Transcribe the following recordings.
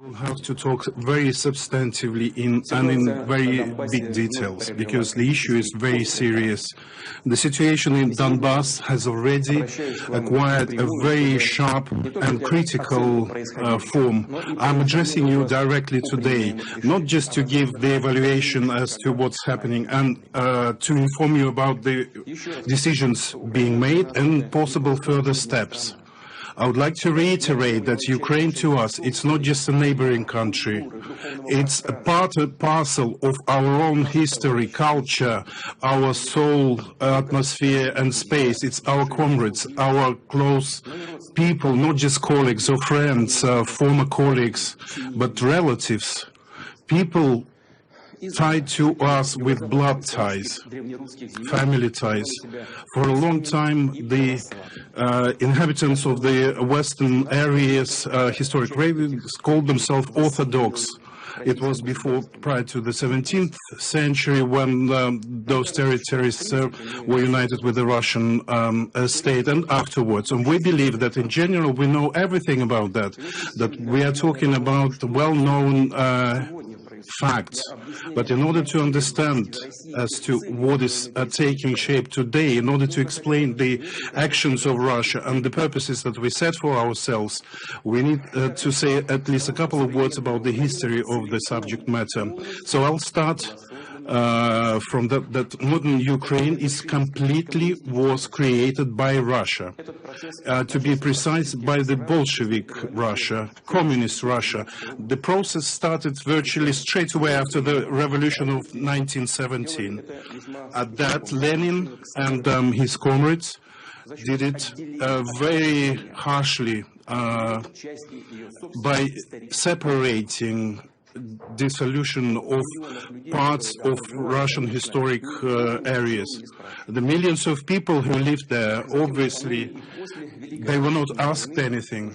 We'll have to talk very substantively and in very big details, because the issue is very serious. The situation in Donbass has already acquired a very sharp and critical form. I'm addressing you directly today, not just to give the evaluation as to what's happening and to inform you about the decisions being made and possible further steps. I would like to reiterate that Ukraine to us, it's not just a neighboring country. It's a part and parcel of our own history, culture, our soul, atmosphere and space. It's our comrades, our close people, not just colleagues or friends, former colleagues, but relatives, people tied to us with blood ties, family ties. For a long time, the inhabitants of the western areas, historic regions, called themselves Orthodox. It was prior to the 17th century when those territories were united with the Russian state, and afterwards. And we believe that in general we know everything about that we are talking about well-known facts. But in order to understand as to what is taking shape today, in order to explain the actions of Russia and the purposes that we set for ourselves, we need to say at least a couple of words about the history of the subject matter. So I'll start from that modern Ukraine was created by Russia. To be precise, by the Bolshevik Russia, communist Russia. The process started virtually straight away after the revolution of 1917. At that, Lenin and his comrades did it very harshly by separating dissolution of parts of Russian historic areas. The millions of people who lived there, obviously, they were not asked anything.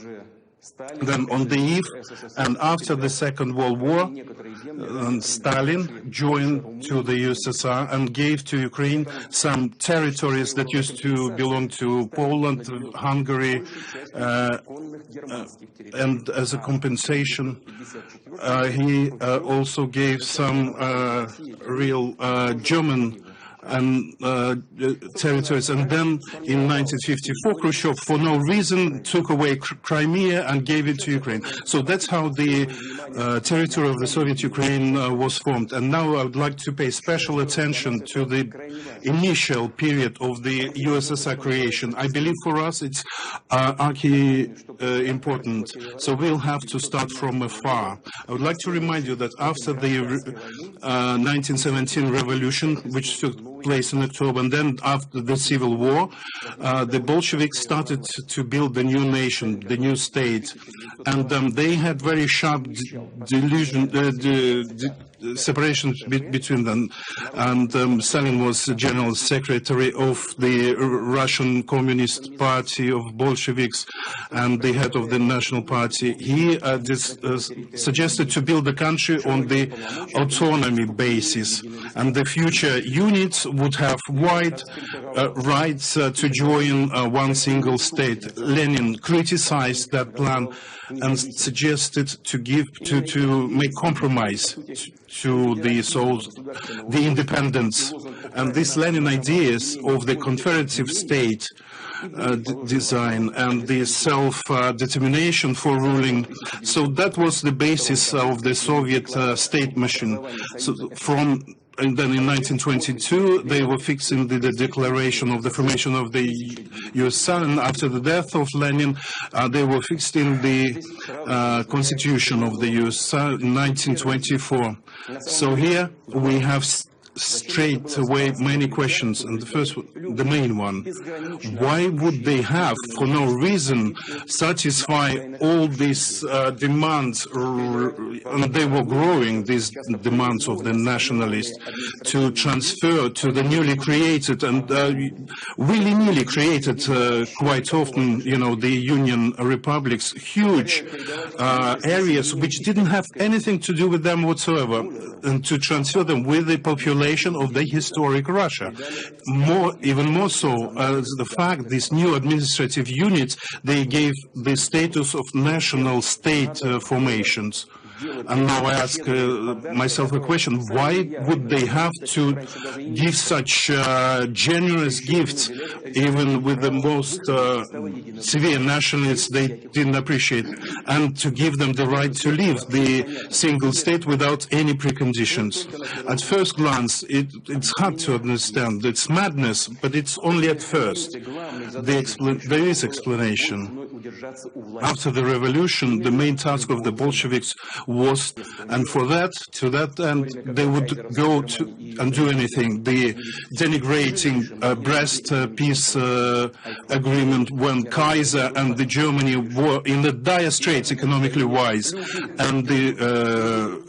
Then on the eve and after the Second World War, Stalin joined to the USSR and gave to Ukraine some territories that used to belong to Poland, Hungary, and as a compensation, he also gave some real German territories. And then in 1954, Khrushchev, for no reason, took away Crimea and gave it to Ukraine. So that's how the territory of the Soviet Ukraine was formed. And now I would like to pay special attention to the initial period of the USSR creation. I believe for us it's important. So we'll have to start from afar. I would like to remind you that after the 1917 revolution, which took place in October, and then after the Civil War, the Bolsheviks started to build the new nation, the new state, and they had very sharp separations between them. And Stalin was the general secretary of the Russian Communist Party of Bolsheviks and the head of the National Party. He suggested to build the country on the autonomy basis, and the future units would have wide rights to join one single state. Lenin criticized that plan and suggested to make compromise to the independence. And these Lenin ideas of the confederative state design and the self-determination for ruling, so that was the basis of the Soviet state machine. And then in 1922, they were fixing the declaration of the formation of the USSR, and after the death of Lenin, they were fixed in the constitution of the USSR in 1924. So here we have straight away many questions, and the main one: why would they have, for no reason, satisfy all these demands, and they were growing, these demands of the nationalists, to transfer to the newly created and willy-nilly created, quite often, the Union republics, huge areas which didn't have anything to do with them whatsoever, and to transfer them with the population recapitulation of the historic Russia. Even more so, the fact these new administrative units, they gave the status of national state formations. And now I ask myself a question, why would they have to give such generous gifts, even with the most severe nationalists they didn't appreciate, and to give them the right to leave the single state without any preconditions? At first glance, it's hard to understand. It's madness, but it's only at first. There is explanation. After the revolution, the main task of the Bolsheviks was, and to that end, they would go to and do anything. The denigrating Brest peace agreement, when Kaiser and the Germany were in the dire straits economically wise, and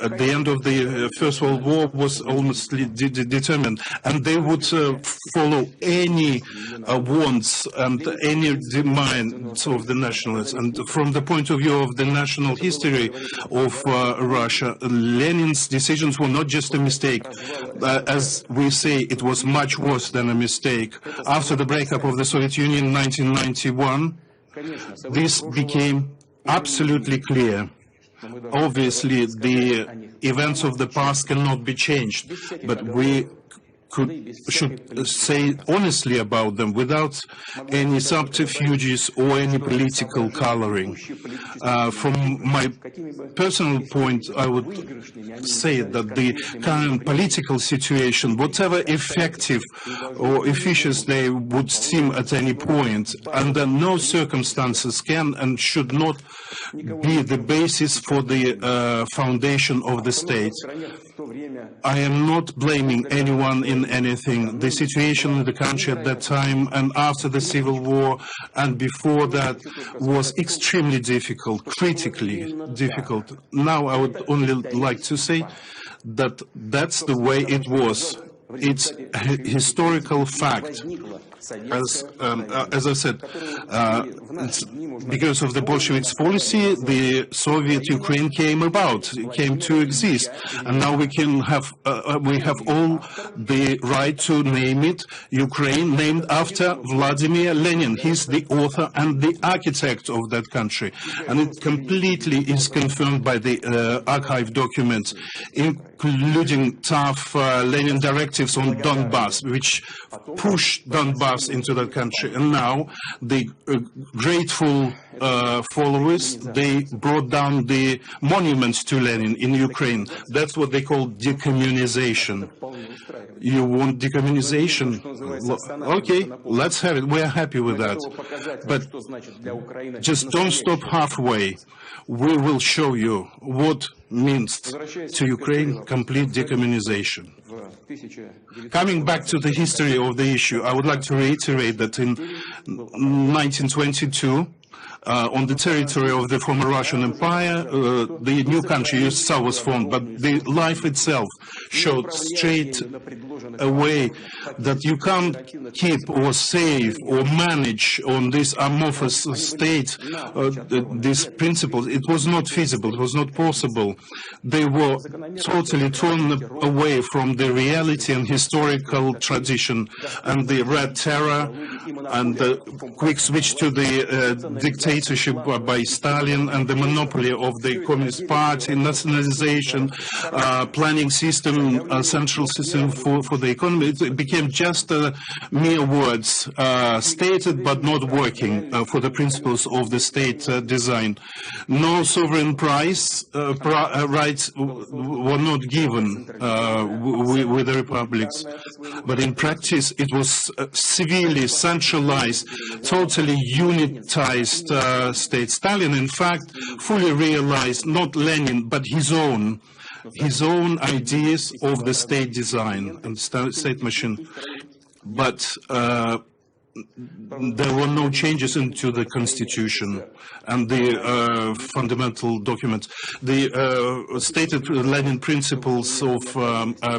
at the end of the First World War was almost determined, and they would follow any wants and any demands of the nationalists. And from the point of view of the national history of Russia, Lenin's decisions were not just a mistake. As we say, it was much worse than a mistake. After the breakup of the Soviet Union in 1991, this became absolutely clear. Obviously, the events of the past cannot be changed, but we should say honestly about them without any subterfuges or any political coloring. From my personal point, I would say that the current political situation, whatever effective or efficient they would seem at any point, under no circumstances can and should not be the basis for the foundation of the state. I am not blaming anyone in anything. The situation in the country at that time and after the civil war and before that was extremely difficult, critically difficult. Now I would only like to say that that's the way it was. It's a historical fact. As I said, because of the Bolsheviks' policy, the Soviet Ukraine came to exist, and now we have all the right to name it Ukraine, named after Vladimir Lenin. He's the author and the architect of that country, and it completely is confirmed by the archive documents, including tough Lenin directives on Donbass, which pushed Donbass into that country. And now the grateful followers, they brought down the monuments to Lenin in Ukraine. That's what they call decommunization. You want decommunization? Okay, let's have it. We're happy with that. But just don't stop halfway. We will show you what means to Ukraine complete decommunization. Coming back to the history of the issue, I would like to reiterate that in 1922, on the territory of the former Russian Empire, the new country, USSR, was formed, but the life itself showed straight away that you can't keep or save or manage on this amorphous state these principles. It was not feasible, it was not possible. They were totally torn away from the reality and historical tradition, and the Red Terror and the quick switch to the dictatorship by Stalin and the monopoly of the Communist Party, nationalization, planning system, central system for the economy. It became just mere words, stated but not working for the principles of the state design. No sovereign rights were not given with the republics, but in practice it was severely centralized, totally unitized state. Stalin, in fact, fully realized not Lenin but his own ideas of the state design and state machine. But there were no changes into the constitution and the fundamental documents. The stated Lenin principles of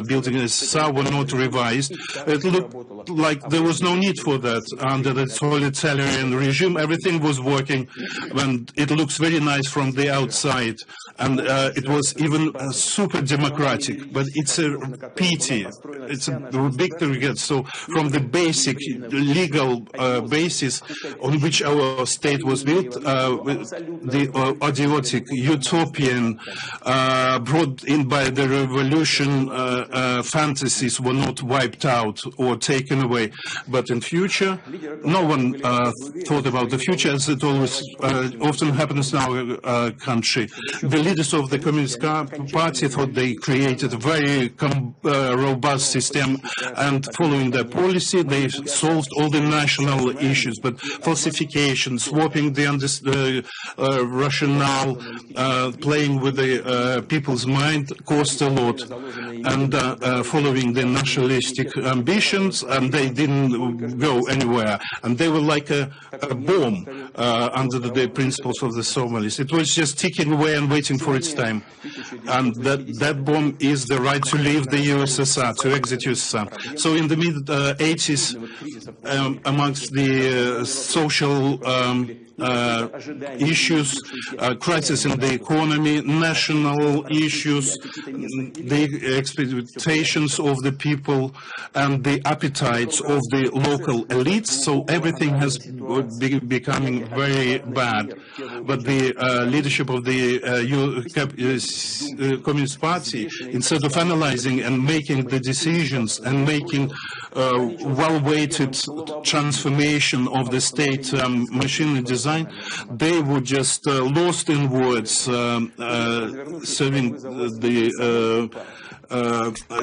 building SSR were not revised. It looked like there was no need for that. Under the totalitarian regime, everything was working, and it looks very nice from the outside. And it was even super democratic, but it's a pity. It's a big regret. So from the basic legal basis on which our state was built, the idiotic, utopian, brought in by the revolution fantasies were not wiped out or taken away. But in future, no one thought about the future, as it always often happens in our country. The leaders of the Communist Party thought they created a very robust system, and following their policy, they solved all the national issues. But falsification, swapping the rationale, playing with the people's mind cost a lot. And following the nationalistic ambitions, and they didn't go anywhere. And they were like a bomb under the principles of the Somalis. It was just ticking away and waiting for its time. And that bomb is the right to leave the USSR, to exit USSR. So in the mid-80s, amongst the social issues, crisis in the economy, national issues, the expectations of the people, and the appetites of the local elites. So everything has becoming very bad. But the leadership of the Communist Party, instead of analyzing and making the decisions and making well-weighted transformation of the state machinery design, they were just lost in words, serving the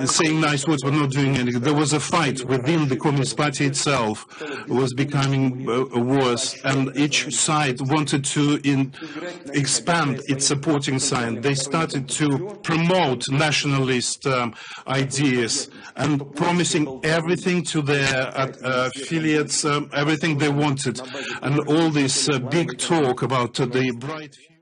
saying nice words but not doing anything. There was a fight within the Communist Party itself. It was becoming worse, and each side wanted to expand its supporting side. They started to promote nationalist ideas and promising everything to their affiliates, everything they wanted. And all this big talk about the bright future